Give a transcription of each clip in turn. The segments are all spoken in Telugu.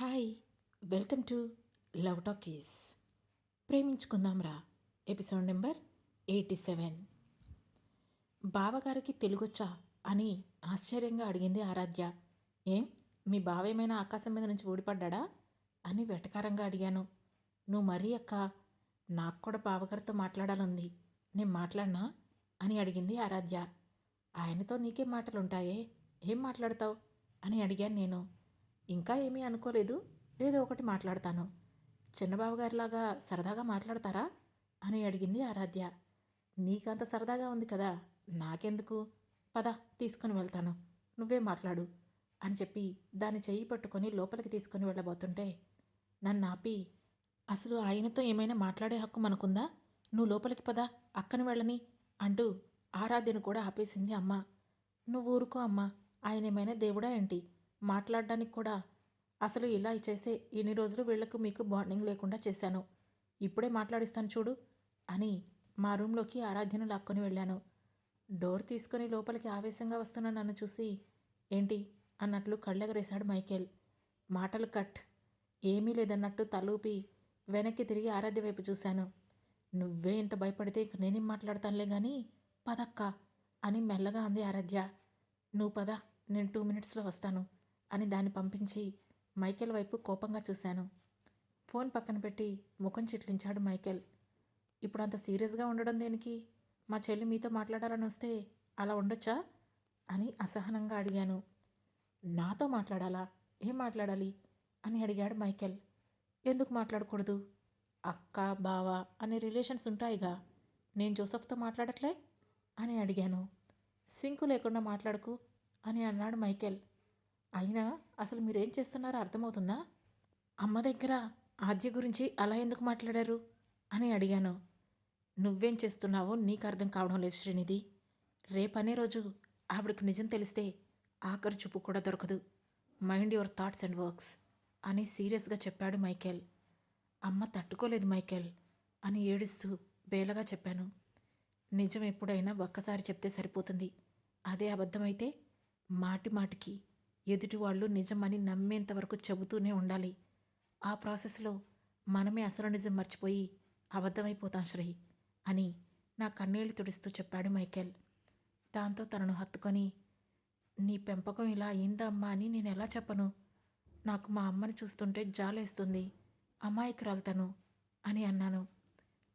Hi, welcome to love talkies. Preminchukundam Raa episode number 87. బావగారికి తెలుగొచ్చా అని ఆశ్చర్యంగా అడిగింది ఆరాధ్య. ఏం, మీ బావ ఏమైనా ఆకాశం మీద నుంచి ఊడిపడ్డా అని వెటకారంగా అడిగాను. నువ్వు మరీ అక్క, నాకు కూడా బావగారితో మాట్లాడాలంది, నేను మాట్లాడినా అని అడిగింది ఆరాధ్య. ఆయనతో నీకేం మాటలుంటాయే, ఏం మాట్లాడతావు అని అడిగాను నేను. ఇంకా ఏమీ అనుకోలేదు, ఏదో ఒకటి మాట్లాడతాను. చిన్నబావగారిలాగా సరదాగా మాట్లాడతారా అని అడిగింది ఆరాధ్య. నీకంత సరదాగా ఉంది కదా, నాకెందుకు, పద తీసుకుని వెళ్తాను, నువ్వే మాట్లాడు అని చెప్పి దాని చెయ్యి పట్టుకొని లోపలికి తీసుకుని వెళ్ళబోతుంటే నన్ను ఆపి, అసలు ఆయనతో ఏమైనా మాట్లాడే హక్కు మనకుందా, నువ్వు లోపలికి పద, అక్కను వెళ్ళని అంటూ ఆరాధ్యను కూడా ఆపేసింది అమ్మ. నువ్వు ఊరుకో అమ్మా, ఆయన ఏమైనా దేవుడా ఏంటి, మాట్లాడడానికి కూడా, అసలు ఇలా చేసే ఇన్ని రోజులు వీళ్లకు మీకు బాండింగ్ లేకుండా చేశాను, ఇప్పుడే మాట్లాడిస్తాను చూడు అని మా రూంలోకి ఆరాధ్యను లాక్కొని వెళ్ళాను. డోర్ తీసుకుని లోపలికి ఆవేశంగా వస్తున్న నన్ను చూసి ఏంటి అన్నట్లు కళ్ళెగరేశాడు మైకేల్. మాటలు కట్. ఏమీ లేదన్నట్టు తలూపి వెనక్కి తిరిగి ఆరాధ్య వైపు చూశాను. నువ్వే ఇంత భయపడితే ఇక నేనేం మాట్లాడతానులే గాని పదక్క అని మెల్లగా అంది ఆరాధ్య. నువ్వు పద, నేను 2 మినిట్స్లో వస్తాను అని దాన్ని పంపించి మైకేల్ వైపు కోపంగా చూశాను. ఫోన్ పక్కన పెట్టి ముఖం చిట్లించాడు మైకేల్. ఇప్పుడు అంత సీరియస్గా ఉండడం దేనికి, మా చెల్లి మీతో మాట్లాడాలని వస్తే అలా ఉండొచ్చా అని అసహనంగా అడిగాను. నాతో మాట్లాడాలా, ఏం మాట్లాడాలి అని అడిగాడు మైకేల్. ఎందుకు మాట్లాడకూడదు, అక్క బావ అనే రిలేషన్స్ ఉంటాయిగా, నేను జోసెఫ్తో మాట్లాడట్లే అని అడిగాను. సింకు లేకుండా మాట్లాడుకు అని అన్నాడు మైకేల్. అయినా అసలు మీరేం చేస్తున్నారో అర్థమవుతుందా, అమ్మ దగ్గర ఆద్య గురించి అలా ఎందుకు మాట్లాడారు అని అడిగాను. నువ్వేం చేస్తున్నావో నీకు అర్థం కావడం లేదు శ్రీనిధి, రేపనే రోజు ఆవిడకు నిజం తెలిస్తే ఆఖరి చూపు కూడా దొరకదు, mind your thoughts and works అని సీరియస్గా చెప్పాడు మైకేల్. అమ్మ తట్టుకోలేదు మైకేల్ అని ఏడుస్తూ బేలగా చెప్పాను. నిజం ఎప్పుడైనా ఒక్కసారి చెప్తే సరిపోతుంది, అదే అబద్ధమైతే మాటి మాటికి ఎదుటి వాళ్ళు నిజమని నమ్మేంతవరకు చెబుతూనే ఉండాలి. ఆ ప్రాసెస్లో మనమే అసలు నిజం మర్చిపోయి అబద్ధమైపోతాం శ్రీ అని నా కన్నీళ్లు తుడుస్తూ చెప్పాడు మైకేల్. దాంతో తనను హత్తుకొని, నీ పెంపకం ఇలా అయిందా అమ్మా అని నేను ఎలా చెప్పను, నాకు మా అమ్మని చూస్తుంటే జాలేస్తుంది, అమాయకురాలుతాను అని అన్నాను.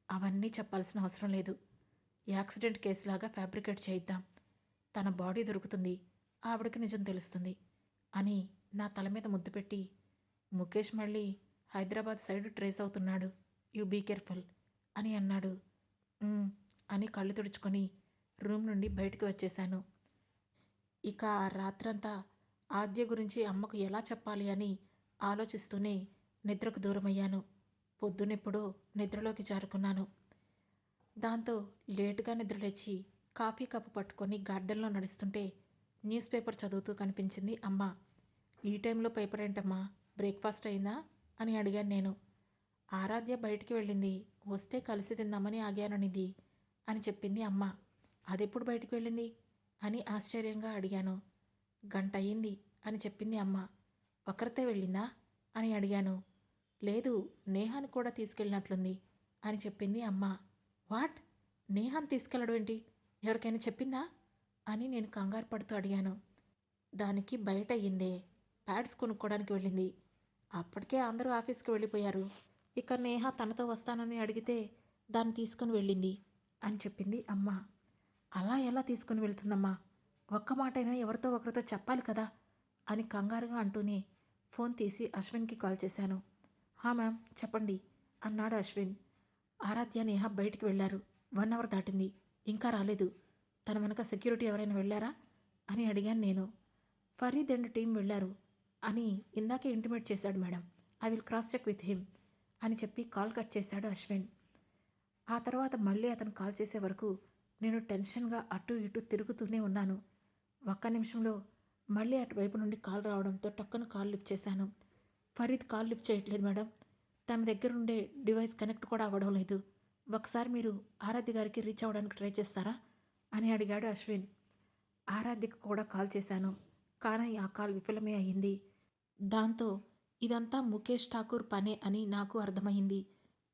అవన్నీ చెప్పాల్సిన అవసరం లేదు, యాక్సిడెంట్ కేసులాగా ఫ్యాబ్రికేట్ చేయిద్దాం, తన బాడీ దొరుకుతుంది, ఆవిడకి నిజం తెలుస్తుంది అని నా తల మీద ముద్దు పెట్టి, ముఖేష్ మళ్ళీ హైదరాబాద్ సైడ్ ట్రేస్ అవుతున్నాడు, యూ బీ కేర్ఫుల్ అని అన్నాడు. అని కళ్ళు తుడుచుకొని రూమ్ నుండి బయటికి వచ్చేశాను. ఇక ఆ రాత్రంతా ఆద్య గురించి అమ్మకు ఎలా చెప్పాలి అని ఆలోచిస్తూనే నిద్రకు దూరమయ్యాను. పొద్దునెప్పుడో నిద్రలోకి జారుకున్నాను. దాంతో లేటుగా నిద్రలేచి కాఫీ కప్పు పట్టుకొని గార్డెన్లో నడుస్తుంటే న్యూస్ పేపర్ చదువుతూ కనిపించింది అమ్మ. ఈ టైంలో పేపర్ ఏంటమ్మా, బ్రేక్ఫాస్ట్ అయిందా అని అడిగాను నేను. ఆరాధ్య బయటికి వెళ్ళింది, వస్తే కలిసి తిందామని ఆగాననిది అని చెప్పింది అమ్మ. అదెప్పుడు బయటికి వెళ్ళింది అని ఆశ్చర్యంగా అడిగాను. గంట అయ్యింది అని చెప్పింది అమ్మ. ఒకరితే వెళ్ళిందా అని అడిగాను. లేదు, నేహాని కూడా తీసుకెళ్ళినట్లుంది అని చెప్పింది అమ్మ. వాట్, నేహాన్ని తీసుకెళ్ళడం ఏంటి, ఎవరికైనా చెప్పిందా అని నేను కంగారు పడుతూ అడిగాను. దానికి బయట అయ్యిందే, ప్యాడ్స్ కొనుక్కోవడానికి వెళ్ళింది, అప్పటికే అందరూ ఆఫీస్కి వెళ్ళిపోయారు, ఇక నేహ తనతో వస్తానని అడిగితే దాన్ని తీసుకుని వెళ్ళింది అని చెప్పింది అమ్మ. అలా ఎలా తీసుకుని వెళ్తుందమ్మా, ఒక్క మాటైనా ఎవరితో ఒకరితో చెప్పాలి కదా అని కంగారుగా అంటూనే ఫోన్ తీసి అశ్విన్కి కాల్ చేశాను. హా మ్యామ్ చెప్పండి అన్నాడు అశ్విన్. ఆరాధ్య నేహ బయటికి వెళ్ళారు, 1 అవర్ దాటింది, ఇంకా రాలేదు, తన వెనక సెక్యూరిటీ ఎవరైనా వెళ్ళారా అని అడిగాను నేను. ఫరీద్ అండ్ టీం వెళ్ళారు అని ఇందాకే ఇంటిమేట్ చేశాడు madam, I will cross check with him అని చెప్పి కాల్ కట్ చేశాడు అశ్విన్. ఆ తర్వాత మళ్ళీ అతను కాల్ చేసే వరకు నేను టెన్షన్గా అటు ఇటు తిరుగుతూనే ఉన్నాను. ఒక్క నిమిషంలో మళ్ళీ అటువైపు నుండి కాల్ రావడంతో టక్కున కాల్ లిఫ్ట్ చేశాను. ఫరీద్ కాల్ లిఫ్ట్ చేయట్లేదు మేడం, తన దగ్గర ఉండే డివైస్ కనెక్ట్ కూడా అవ్వడం లేదు, ఒకసారి మీరు ఆరాధ్య గారికి రీచ్ అవ్వడానికి ట్రై చేస్తారా అని అడిగాడు అశ్విన్. ఆరాధ్యకు కూడా కాల్ చేశాను, కానీ ఆ కాల్ విఫలమే అయ్యింది. దాంతో ఇదంతా ముఖేష్ ఠాకూర్ పనే అని నాకు అర్థమైంది.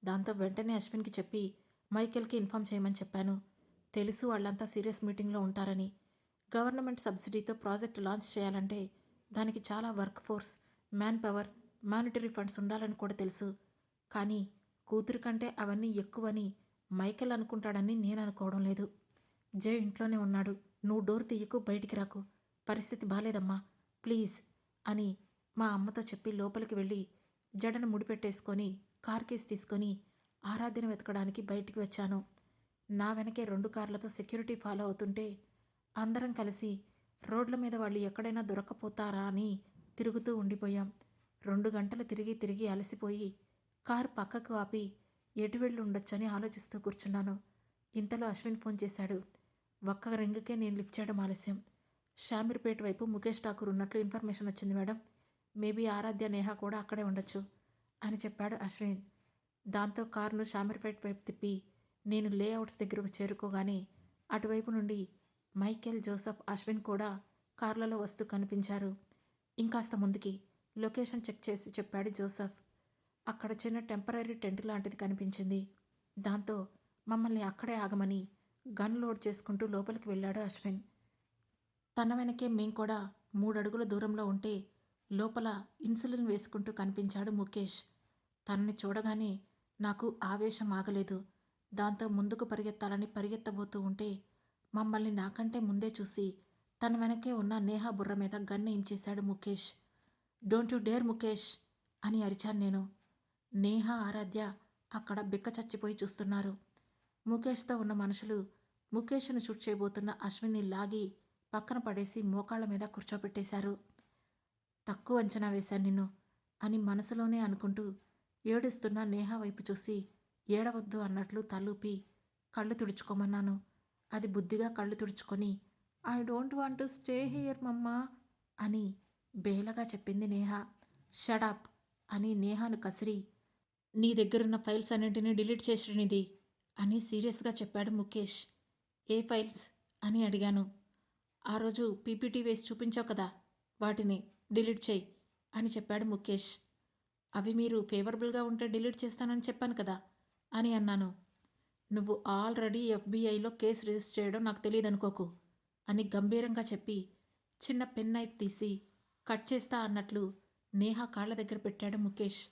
దాంతో వెంటనే అశ్విన్కి చెప్పి మైకేల్కి ఇన్ఫామ్ చేయమని చెప్పాను. తెలుసు వాళ్ళంతా సీరియస్ మీటింగ్లో ఉంటారని. గవర్నమెంట్ సబ్సిడీతో ప్రాజెక్ట్ లాంచ్ చేయాలంటే దానికి చాలా work force, man power, monetary funds ఉండాలని కూడా తెలుసు. కానీ కూతురు కంటే అవన్నీ ఎక్కువని మైకేల్ అనుకుంటాడని నేను అనుకోవడం లేదు. జై ఇంట్లోనే ఉన్నాడు. నువ్వు డోర్ తీయకు, బయటికి రాకు. పరిస్థితి బాలేదమ్మా, ప్లీజ్ అని మా అమ్మతో చెప్పి లోపలికి వెళ్ళి జడను ముడిపెట్టేసుకొని కార్ కేస్ తీసుకొని ఆరాధ్యను వెతకడానికి బయటికి వచ్చాను. నా వెనకే 2 కార్లతో సెక్యూరిటీ ఫాలో అవుతుంటే అందరం కలిసి రోడ్ల మీద వాళ్ళు ఎక్కడైనా దొరక్కపోతారా అని తిరుగుతూ ఉండిపోయాం. 2 గంటలు తిరిగి తిరిగి అలసిపోయి కారు పక్కకు ఆపి ఎటు వెళ్ళి ఉండొచ్చని ఆలోచిస్తూ కూర్చున్నాను. ఇంతలో అశ్విన్ ఫోన్ చేశాడు. ఒక్క రింగుకే నేను లిఫ్ట్ చేయడం ఆలస్యం. షామీర్పేట వైపు ముఖేష్ ఠాకూర్ ఉన్నట్లు ఇన్ఫర్మేషన్ వచ్చింది మేడం. మేబీ ఆరాధ్య, నేహ కూడా అక్కడే ఉండొచ్చు అని చెప్పాడు అశ్విన్. దాంతో కారును షామీర్పేట వైపు తిప్పి నేను లేఅవుట్స్ దగ్గరకు చేరుకోగానే అటువైపు నుండి మైకేల్, జోసెఫ్, అశ్విన్ కూడా కార్లలో వస్తూ కనిపించారు. ఇంకాస్త ముందుకి లొకేషన్ చెక్ చేసి చెప్పాడు జోసెఫ్. అక్కడ చిన్న టెంపరీ టెంట్ లాంటిది కనిపించింది. దాంతో మమ్మల్ని అక్కడే ఆగమని గన్ లోడ్ చేసుకుంటూ లోపలికి వెళ్ళాడు అశ్విన్. తన వెనకే మేం కూడా 3 అడుగుల దూరంలో ఉంటే లోపల ఇన్సులిన్ వేసుకుంటూ కనిపించాడు ముఖేష్. తనని చూడగానే నాకు ఆవేశం ఆగలేదు. దాంతో ముందుకు పరిగెత్తాలని పరిగెత్తబోతూ ఉంటే మమ్మల్ని నాకంటే ముందే చూసి తన వెనకే ఉన్న నేహా బుర్ర మీద గన్ ఏం చేశాడు Mukesh. Don't you dare Mukesh అని అరిచాను నేను. నేహా, ఆరాధ్య అక్కడ బిక్క చచ్చిపోయి చూస్తున్నారు. ముఖేష్తో ఉన్న మనుషులు ముఖేష్ను షూట్ చేయబోతున్న అశ్విన్ని లాగి పక్కన పడేసి మోకాళ్ళ మీద కూర్చోబెట్టేశారు. తక్కువ అంచనా వేశాను నిన్ను అని మనసులోనే అనుకుంటూ ఏడుస్తున్న నేహా వైపు చూసి ఏడవద్దు అన్నట్లు తలూపి కళ్ళు తుడుచుకోమన్నాను. అది బుద్ధిగా కళ్ళు తుడుచుకొని I don't want to stay here మమ్మా అని బేలగా చెప్పింది నేహ. షడప్ అని నేహాను కసిరి నీ దగ్గరున్న ఫైల్స్ అన్నింటినీ డిలీట్ చేసినిది అని సీరియస్గా చెప్పాడు ముఖేష్. ఏ ఫైల్స్ అని అడిగాను. ఆ రోజు పీపీటీ వేసి చూపించావు కదా, వాటిని డిలీట్ చేయి అని చెప్పాడు ముఖేష్. అవి మీరు ఫేవరబుల్గా ఉంటే డిలీట్ చేస్తానని చెప్పాను కదా అని అన్నాను. నువ్వు ఆల్రెడీ ఎఫ్బీఐలో కేసు రిజిస్టర్ చేయడం నాకు తెలియదనుకోకు అని గంభీరంగా చెప్పి చిన్న పెన్ నైఫ్ తీసి కట్ చేస్తా అన్నట్లు నేహా కాళ్ళ దగ్గర పెట్టాడు ముఖేష్.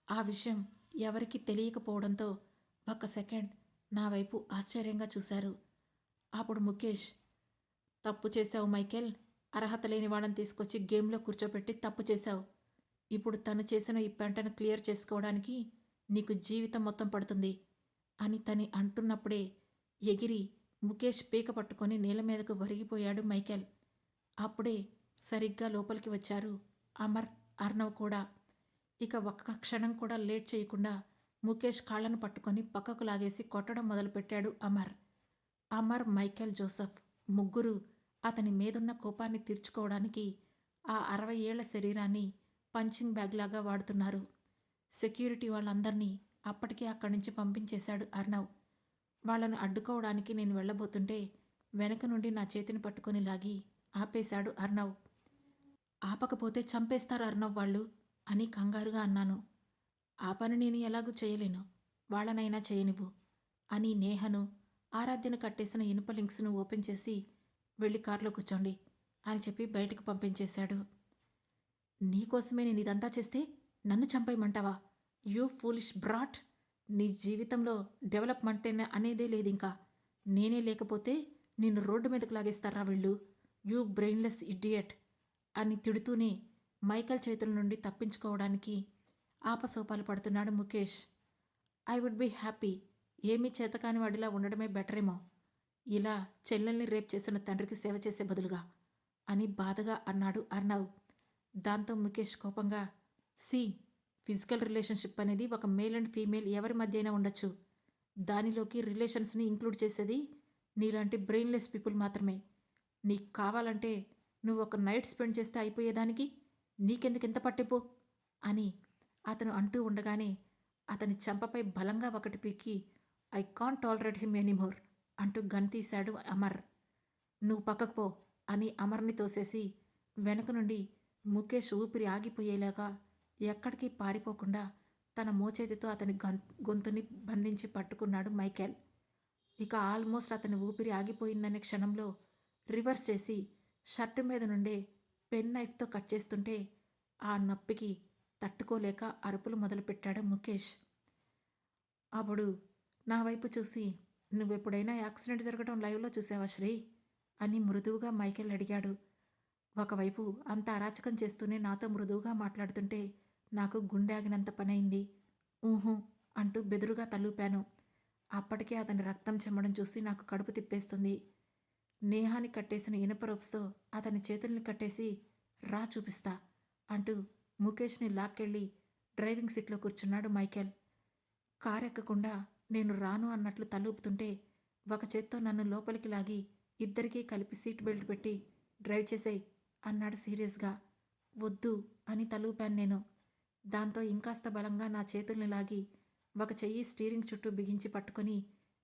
ఆ విషయం ఎవరికీ తెలియకపోవడంతో ఒక్క సెకండ్ నా వైపు ఆశ్చర్యంగా చూశారు. అప్పుడు ముఖేష్, తప్పు చేశావు మైకేల్, అర్హత లేని వాళ్ళని తీసుకొచ్చి గేమ్లో కూర్చోబెట్టి తప్పు చేశావు. ఇప్పుడు తను చేసిన ఈ పెంటను క్లియర్ చేసుకోవడానికి నీకు జీవితం మొత్తం పడుతుంది అని తని అంటున్నప్పుడే ఎగిరి ముఖేష్ పీక పట్టుకొని నేల మీదకు వరిగిపోయాడు మైకేల్. అప్పుడే సరిగ్గా లోపలికి వచ్చారు అమర్, అర్ణవ్ కూడా. ఇక ఒక్క క్షణం కూడా లేట్ చేయకుండా ముఖేష్ కాళ్లను పట్టుకొని పక్కకు లాగేసి కొట్టడం మొదలుపెట్టాడు అమర్. అమర్, మైకేల్, జోసెఫ్ ముగ్గురు అతని మీదున్న కోపాన్ని తీర్చుకోవడానికి ఆ 60 ఏళ్ల శరీరాన్ని పంచింగ్ బ్యాగ్ లాగా వాడుతున్నారు. సెక్యూరిటీ వాళ్ళందరినీ అప్పటికే అక్కడి నుంచి పంపించేశాడు అర్ణవ్. వాళ్లను అడ్డుకోవడానికి నేను వెళ్ళబోతుంటే వెనక నుండి నా చేతిని పట్టుకొని లాగి ఆపేశాడు అర్ణవ్. ఆపకపోతే చంపేస్తారు అర్ణవ్ వాళ్ళు అని కంగారుగా అన్నాను. ఆ పని నేను ఎలాగూ చేయలేను, వాళ్ళనైనా చేయనివ్వు అని నేహను, ఆరాధ్యను కట్టేసిన ఇనుప లింక్స్ను ఓపెన్ చేసి వెళ్ళి కారులో కూర్చోండి అని చెప్పి బయటకు పంపించేశాడు. నీకోసమే నేను ఇదంతా చేస్తే నన్ను చంపేయమంటావా? You foolish brought. నీ జీవితంలో డెవలప్మెంట్ అనేదే లేదింకా. నేనే లేకపోతే నిన్ను రోడ్డు మీదకు లాగేస్తారా వీళ్ళు? యూ బ్రెయిన్లెస్ ఇడియట్ అని తిడుతూనే మైకేల్ చేతుల నుండి తప్పించుకోవడానికి ఆపసోపాలు పడుతున్నాడు Mukesh. I would be happy, ఏమీ చేతకాని వాడిలా ఉండడమే బెటరేమో, ఇలా చెల్లెల్ని రేప్ చేసిన తండ్రికి సేవ చేసే బదులుగా అని బాధగా అన్నాడు అర్ణవ్. దాంతో ముఖేష్ కోపంగా, సి ఫిజికల్ రిలేషన్షిప్ అనేది ఒక మేల్ అండ్ ఫీమేల్ ఎవరి మధ్య అయినా ఉండొచ్చు. దానిలోకి రిలేషన్స్ని ఇంక్లూడ్ చేసేది నీలాంటి బ్రెయిన్లెస్ పీపుల్ మాత్రమే. నీకు కావాలంటే నువ్వు ఒక నైట్ స్పెండ్ చేస్తే అయిపోయేదానికి నీకెందుకు ఎంత పట్టింపు అని అతను అంటూ ఉండగానే అతని చెంపపై బలంగా ఒకటి పీకి I can't tolerate him anymore అంటూ గన్ తీశాడు అమర్. నువ్వు పక్కకు పో అని అమర్ని తోసేసి వెనక నుండి ముఖేష్ ఊపిరి ఆగిపోయేలాగా ఎక్కడికి పారిపోకుండా తన మోచేతితో అతని గొంతుని బంధించి పట్టుకున్నాడు మైకేల్. ఇక ఆల్మోస్ట్ అతని ఊపిరి ఆగిపోయిందనే క్షణంలో రివర్స్ చేసి షర్టు మీద నుండే పెన్ నైఫ్తో కట్ చేస్తుంటే ఆ నొప్పికి తట్టుకోలేక అరుపులు మొదలుపెట్టాడు ముఖేష్. అప్పుడు నా వైపు చూసి, నువ్వెప్పుడైనా యాక్సిడెంట్ జరగడం లైవ్లో చూసావా శ్రీ అని మృదువుగా మైకేల్ అడిగాడు. ఒకవైపు అంత అరాచకం చేస్తూనే నాతో మృదువుగా మాట్లాడుతుంటే నాకు గుండె ఆగినంత పనైంది. ఊహు అంటూ బెదురుగా తలూపాను. అప్పటికే అతని రక్తం చెమ్మడం చూసి నాకు కడుపు తిప్పేస్తుంది. నేహాని కట్టేసిన ఇనుప రోప్స్తో అతని చేతుల్ని కట్టేసి రా చూపిస్తా అంటూ ముఖేష్ని లాక్కెళ్ళి డ్రైవింగ్ సీట్లో కూర్చున్నాడు మైకేల్. కారెక్కకుండా నేను రాను అన్నట్లు తలూపుతుంటే ఒక చేత్తో నన్ను లోపలికి లాగి ఇద్దరికీ కలిపి సీట్ బెల్ట్ పెట్టి డ్రైవ్ చేసేయ్ అన్నాడు సీరియస్గా. వద్దు అని తలూపాను నేను. దాంతో ఇంకాస్త బలంగా నా చేతుల్ని లాగి ఒక చెయ్యి స్టీరింగ్ చుట్టూ బిగించి పట్టుకొని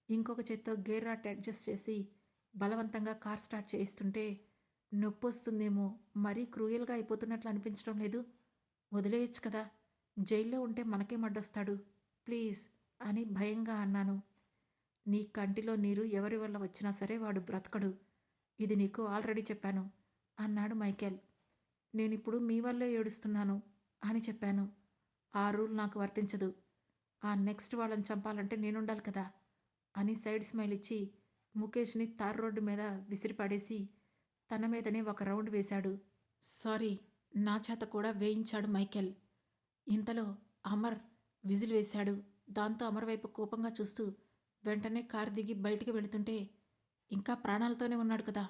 ఇంకొక చేత్తో గేర్ రాట్ అడ్జస్ట్ చేసి బలవంతంగా కార్ స్టార్ట్ చేయిస్తుంటే నొప్పొస్తుందేమో, మరీ క్రూయల్గా అయిపోతున్నట్లు అనిపించడం లేదు. వదిలేయచ్చు కదా, జైల్లో ఉంటే మనకే మడ్డొస్తాడు, ప్లీజ్ అని భయంగా అన్నాను. నీ కంటిలో నీరు ఎవరి వల్ల వచ్చినా సరే వాడు బ్రతకడు, ఇది నీకు ఆల్రెడీ చెప్పాను అన్నాడు మైకేల్. నేనిప్పుడు మీ వల్లే ఏడుస్తున్నాను అని చెప్పాను. ఆ రూల్ నాకు వర్తించదు. ఆ నెక్స్ట్ వాళ్ళని చంపాలంటే నేనుండాలి కదా అని సైడ్ స్మైల్ ఇచ్చి ముఖేష్ని తార్ రోడ్డు మీద విసిరిపడేసి తన మీదనే ఒక రౌండ్ వేశాడు. సారీ, నా చేత కూడా వేయించాడు మైకేల్. ఇంతలో అమర్ విజిల్ వేశాడు. దాంతో అమర్ వైపు కోపంగా చూస్తూ వెంటనే కారు దిగి బయటికి వెళుతుంటే, ఇంకా ప్రాణాలతోనే ఉన్నాడు కదా,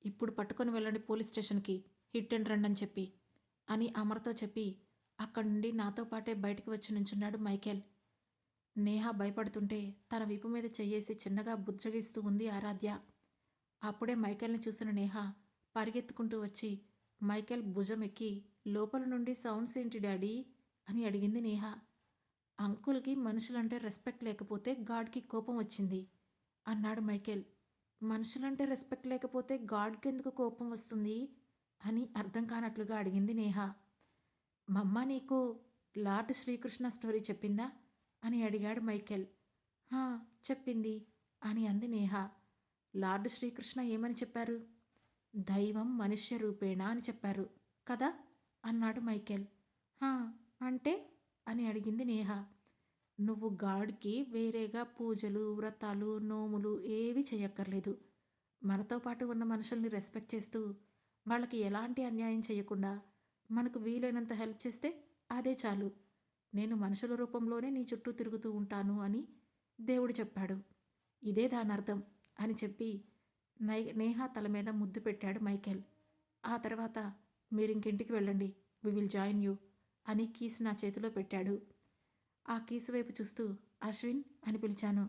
ఇప్పుడు పట్టుకొని వెళ్ళండి పోలీస్ స్టేషన్కి, హిట్ అండ్ రన్ అని చెప్పి అని అమర్తో చెప్పి అక్కడి నుండి నాతో పాటే బయటికి వచ్చి నుంచున్నాడు మైకేల్. నేహ భయపడుతుంటే తన వీపు మీద చెయ్యేసి చిన్నగా బుజ్జగిస్తూ ఉంది ఆరాధ్య. అప్పుడే మైకేల్ని చూసిన నేహ పరిగెత్తుకుంటూ వచ్చి మైకేల్ భుజం ఎక్కి లోపల నుండి సౌండ్స్ ఏంటి డాడీ అని అడిగింది నేహ. అంకుల్కి మనుషులంటే రెస్పెక్ట్ లేకపోతే గాడ్కి కోపం వచ్చింది అన్నాడు మైకేల్. మనుషులంటే రెస్పెక్ట్ లేకపోతే గాడ్కి ఎందుకు కోపం వస్తుంది అని అర్థం కానట్లుగా అడిగింది నేహ. మమ్మ నీకు లార్డ్ శ్రీకృష్ణ స్టోరీ చెప్పిందా అని అడిగాడు మైకేల్. చెప్పింది అని అంది నేహ. లార్డ్ శ్రీకృష్ణ ఏమని చెప్పారు? దైవం మనుష్య రూపేణ అని చెప్పారు కదా అన్నాడు మైకేల్. అంటే అని అడిగింది నేహ. నువ్వు గాడ్కి వేరేగా పూజలు, వ్రతాలు, నోములు ఏవి చేయక్కర్లేదు. మనతో పాటు ఉన్న మనుషుల్ని రెస్పెక్ట్ చేస్తూ వాళ్ళకి ఎలాంటి అన్యాయం చేయకుండా మనకు వీలైనంత హెల్ప్ చేస్తే అదే చాలు. నేను మనుషుల రూపంలోనే నీ చుట్టూ తిరుగుతూ ఉంటాను అని దేవుడు చెప్పాడు, ఇదే దాని అర్థం అని చెప్పి నేహ తల మీద ముద్దు పెట్టాడు మైకేల్. ఆ తర్వాత మీరింకింటికి వెళ్ళండి, వి విల్ జాయిన్ యూ అని కీస్ నా చేతిలో పెట్టాడు. ఆ కీసు వైపు చూస్తూ అశ్విన్ అని పిలిచాను.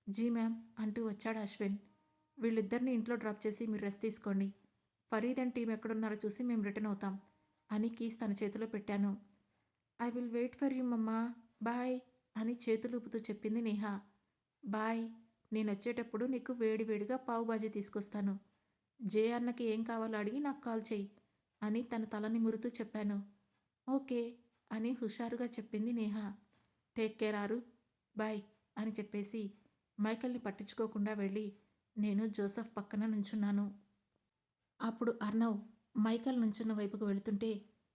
జీ మ్యామ్ అంటూ వచ్చాడు అశ్విన్. వీళ్ళిద్దరిని ఇంట్లో డ్రాప్ చేసి మీరు రెస్ట్ తీసుకోండి, ఫరీద్ అండ్ టీం ఎక్కడున్నారో చూసి మేము రిటర్న్ అవుతాం అని కీస్ తన చేతిలో పెట్టాను. I will wait for you mama, bye అని చేతులూపుతూ చెప్పింది నేహ. బాయ్, నేను వచ్చేటప్పుడు నీకు వేడివేడిగా పావుబాజీ తీసుకొస్తాను. జే అన్నకి ఏం కావాలో అడిగి నాకు కాల్ చెయ్యి అని తన తలని మురుతూ చెప్పాను. ఓకే అని హుషారుగా చెప్పింది నేహ. టేక్ కేర్ ఆరు, బాయ్ అని చెప్పేసి మైకేల్ని పట్టించుకోకుండా వెళ్ళి నేను జోసఫ్ పక్కన నుంచున్నాను. అప్పుడు అర్ణవ్ మైకేల్ నుంచున్న వైపుకు వెళుతుంటే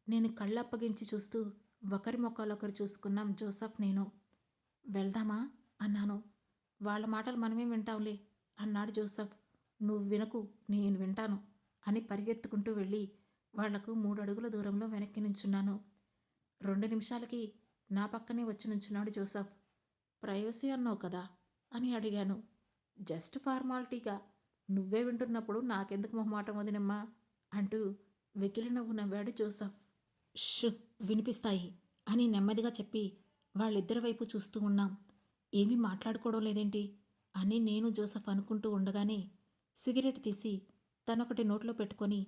నేను కళ్ళప్పగించి చూస్తూ ఒకరి మొక్కలొకరు చూసుకున్నాం జోసఫ్ నేను. వెళ్దామా అన్నాను. వాళ్ళ మాటలు మనమేం వింటాంలే అన్నాడు జోసఫ్. నువ్వు వినకు, నేను వింటాను అని పరిగెత్తుకుంటూ వెళ్ళి వాళ్లకు 3 అడుగుల దూరంలో వెనక్కి నుంచున్నాను. 2 నిమిషాలకి నా పక్కనే వచ్చి నుంచున్నాడు జోసఫ్. ప్రైవసీ అన్నావు కదా అని అడిగాను. జస్ట్ ఫార్మాలిటీగా, నువ్వే వింటున్నప్పుడు నాకెందుకు మొహమాటం వదినమ్మా అంటూ వెకిలి నవ్వు నవ్వాడు జోసఫ్. ష్, వినిపిస్తాయి అని నెమ్మదిగా చెప్పి వాళ్ళిద్దరి వైపు చూస్తూ ఉన్నాం. ఏమీ మాట్లాడుకోవడం లేదేంటి అని నేను జోసఫ్ అనుకుంటూ ఉండగానే సిగరెట్ తీసి తనొకటి నోట్లో పెట్టుకొని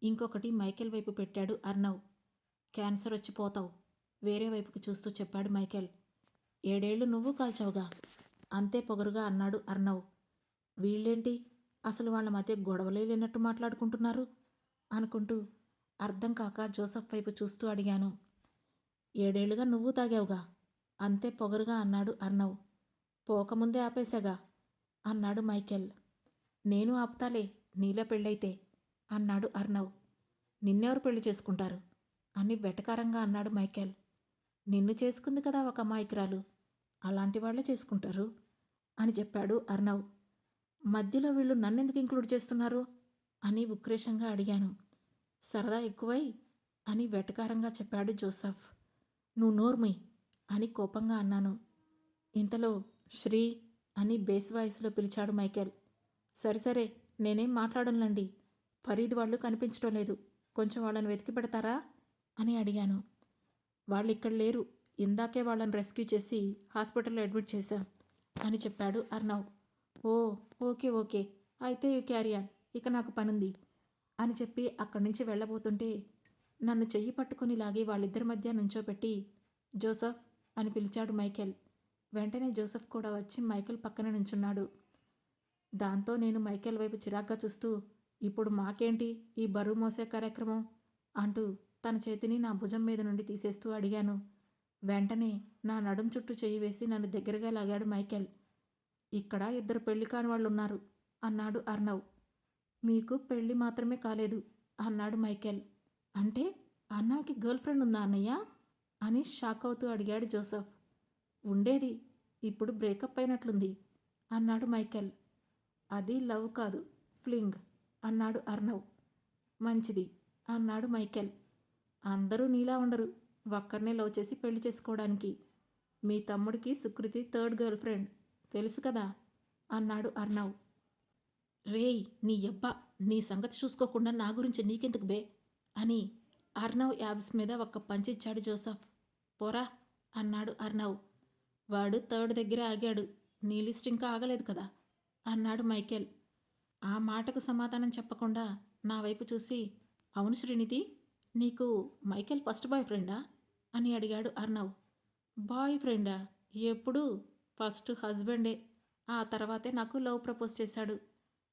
ఇంకొకటి మైకేల్ వైపు పెట్టాడు అర్ణవ్. క్యాన్సర్ వచ్చి పోతావు, వేరే వైపుకి చూస్తూ చెప్పాడు మైకేల్. 7 ఏళ్ళు నువ్వు కాల్చావుగా అంతే పొగరుగా అన్నాడు అర్ణవ్. వీళ్ళేంటి అసలు వాళ్ళ మధ్య గొడవలే లేనట్టు మాట్లాడుకుంటున్నారు అనుకుంటూ అర్థం కాక జోసఫ్ వైపు చూస్తూ అడిగాను. 7 ఏళ్లుగా నువ్వు తాగావుగా అంతే పొగరుగా అన్నాడు అర్ణవ్. పోకముందే ఆపేశాగా అన్నాడు మైకేల్. నేను ఆపుతాలే నీలో పెళ్ళైతే అన్నాడు అర్ణవ్. నిన్నెవరు పెళ్లి చేసుకుంటారు అని వెటకారంగా అన్నాడు మైకేల్. నిన్ను చేసుకుంది కదా ఒక అమాయకురాలు, అలాంటి వాళ్ళే చేసుకుంటారు అని చెప్పాడు అర్ణవ్. మధ్యలో వీళ్ళు నన్నెందుకు ఇంక్లూడ్ చేస్తున్నారు అని ఉక్రేషంగా అడిగాను. సరదా ఎక్కువై అని వెటకారంగా చెప్పాడు జోసఫ్. నువ్వు నోర్మై అని కోపంగా అన్నాను. ఇంతలో శ్రీ అని బేస్ వాయిస్లో పిలిచాడు మైకేల్. సరే నేనేం మాట్లాడనులండి, ఫరీద్ వాళ్ళు కనిపించడం లేదు, కొంచెం వాళ్ళని వెతికి పెడతారా అని అడిగాను. వాళ్ళు ఇక్కడ లేరు, ఇందాకే వాళ్ళని రెస్క్యూ చేసి హాస్పిటల్లో అడ్మిట్ చేశాం అని చెప్పాడు అర్ణవ్. ఓ ఓకే అయితే యూ క్యారీ ఆన్, ఇక నాకు పనుంది అని చెప్పి అక్కడి నుంచి వెళ్ళబోతుంటే నన్ను చెయ్యి పట్టుకుని లాగి వాళ్ళిద్దరి మధ్య నుంచోపెట్టి జోసఫ్ అని పిలిచాడు మైకేల్. వెంటనే జోసఫ్ కూడా వచ్చి మైకేల్ పక్కన నుంచున్నాడు. దాంతో నేను మైకేల్ వైపు చిరాగ్గా చూస్తూ, ఇప్పుడు మాకేంటి ఈ బరువు మోసే కార్యక్రమం అంటూ తన చేతిని నా భుజం మీద నుండి తీసేస్తూ అడిగాను. వెంటనే నా నడుం చుట్టూ చెయ్యి వేసి నన్ను దగ్గరగా లాగాడు మైకేల్. ఇక్కడ 2 పెళ్లి కాని వాళ్ళు ఉన్నారు అన్నాడు అర్ణవ్. మీకు పెళ్లి మాత్రమే కాలేదు అన్నాడు మైకేల్. అంటే అన్నకి గర్ల్ ఫ్రెండ్ ఉందా అన్నయ్య అని షాక్ అవుతూ అడిగాడు జోసఫ్. ఉండేది, ఇప్పుడు బ్రేకప్ అయినట్లుంది అన్నాడు మైకేల్. అది లవ్ కాదు, ఫ్లింగ్ అన్నాడు అర్ణవ్. మంచిది అన్నాడు మైకేల్. అందరూ నీలా ఉండరు, ఒక్కరినే లవ్ చేసి పెళ్లి చేసుకోవడానికి. మీ తమ్ముడికి సుకృతి 3rd గర్ల్ ఫ్రెండ్ తెలుసు కదా అన్నాడు అర్ణవ్. రేయ్ నీ యబ్బా, నీ సంగతి చూసుకోకుండా నా గురించి నీకెందుకు బే అని అర్ణవ్ యాబ్స్ మీద ఒక్క పంచిచ్చాడు జోసఫ్. పోరా అన్నాడు అర్ణవ్. వాడు 3rd దగ్గర ఆగాడు, నీ లిస్ట్ ఇంకా ఆగలేదు కదా అన్నాడు మైకేల్. ఆ మాటకు సమాధానం చెప్పకుండా నా వైపు చూసి, అవును శ్రీనిధి, నీకు మైకేల్ ఫస్ట్ బాయ్ ఫ్రెండా అని అడిగాడు అర్ణవ్. బాయ్ ఫ్రెండా? ఎప్పుడు? ఫస్ట్ హస్బెండే, ఆ తర్వాతే నాకు లవ్ ప్రపోజ్ చేశాడు.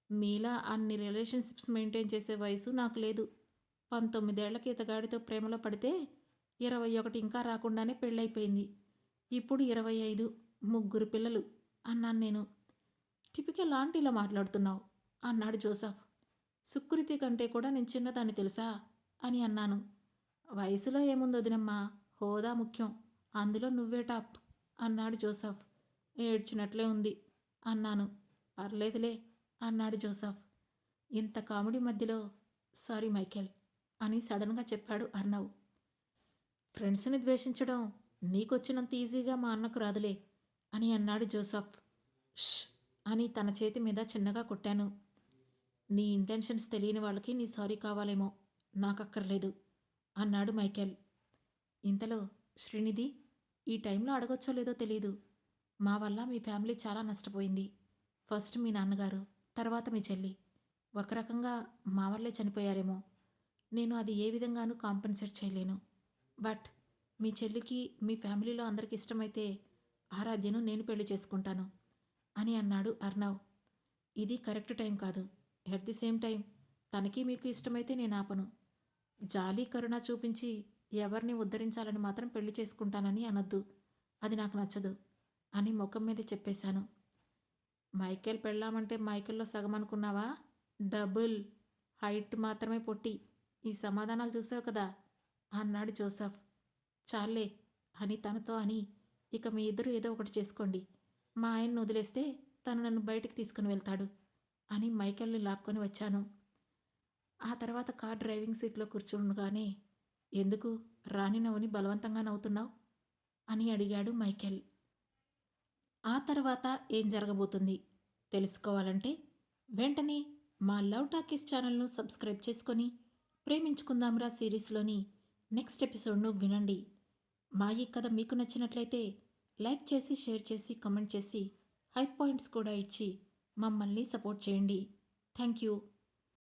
మీలా అన్ని రిలేషన్షిప్స్ మెయింటైన్ చేసే వయసు నాకు లేదు. 19 ఏళ్లకి ఇతగాడితో ప్రేమలో పడితే 21 ఇంకా రాకుండానే పెళ్ళైపోయింది. ఇప్పుడు 25, 3 పిల్లలు అన్నాను నేను. టిపికల్ ఆంటీలా మాట్లాడుతున్నావు అన్నాడు జోసఫ్. సుకృతి కంటే కూడా నేను చిన్నదాన్ని తెలుసా అని అన్నాను. వయసులో ఏముంది వదినమ్మా, హోదా ముఖ్యం, అందులో నువ్వే టాప్ అన్నాడు జోసఫ్. ఏడ్చినట్లే ఉంది అన్నాను. పర్లేదులే అన్నాడు జోసఫ్. ఇంత కామెడీ మధ్యలో సారీ మైకేల్ అని సడన్గా చెప్పాడు అర్ణవ్. ఫ్రెండ్స్ని ద్వేషించడం నీకొచ్చినంత ఈజీగా మా అన్నకు రాదులే అని అన్నాడు జోసఫ్. ష్ అని తన చేతి మీద చిన్నగా కొట్టాను. నీ ఇంటెన్షన్స్ తెలియని వాళ్ళకి నీ సారీ కావాలేమో, నాకక్కర్లేదు అన్నాడు మైకేల్. ఇంతలో శ్రీనిధి, ఈ టైంలో అడగొచ్చో లేదో తెలీదు, మా వల్ల మీ ఫ్యామిలీ చాలా నష్టపోయింది. ఫస్ట్ మీ నాన్నగారు, తర్వాత మీ చెల్లి, ఒక రకంగా మా వల్లే చనిపోయారేమో. నేను అది ఏ విధంగానూ కాంపెన్సేట్ చేయలేను. బట్ మీ చెల్లికి మీ ఫ్యామిలీలో అందరికి ఇష్టమైతే ఆరాధ్యను నేను పెళ్లి చేసుకుంటాను అని అన్నాడు అర్ణవ్. ఇది కరెక్ట్ టైం కాదు. ఎట్ ది సేమ్ టైం తనకి మీకు ఇష్టమైతే నేను ఆపను. జాలి కరుణ చూపించి ఎవరిని ఉద్ధరించాలని మాత్రం పెళ్లి చేసుకుంటానని అనొద్దు, అది నాకు నచ్చదు అని ముఖం మీద చెప్పేశాను. మైకేల్ పెళ్ళామంటే మైకేల్లో సగం అనుకున్నావా? డబుల్ హైట్ మాత్రమే పొట్టి. ఈ సమాధానాలు చూసావు కదా అన్నాడు జోసఫ్. చాలే అని తనతో అని, ఇక మీ ఇద్దరు ఏదో ఒకటి చేసుకోండి, మా ఆయన్ని వదిలేస్తే తను నన్ను బయటికి తీసుకుని వెళ్తాడు అని మైకేల్ని లాక్కొని వచ్చాను. ఆ తర్వాత కార్ డ్రైవింగ్ సీట్లో కూర్చుండగానే, ఎందుకు రాని నవ్వుని బలవంతంగా నవ్వుతున్నావు అని అడిగాడు మైకేల్. ఆ తర్వాత ఏం జరగబోతుంది తెలుసుకోవాలంటే వెంటనే మా లవ్ టాకీస్ ఛానల్ను సబ్స్క్రైబ్ చేసుకొని ప్రేమించుకుందాంరా సిరీస్లోని నెక్స్ట్ ఎపిసోడ్ను వినండి. మా ఈ కథ మీకు నచ్చినట్లయితే లైక్ చేసి, షేర్ చేసి, కామెంట్ చేసి, హై పాయింట్స్ కూడా ఇచ్చి మమ్మల్ని సపోర్ట్ చేయండి. Thank you.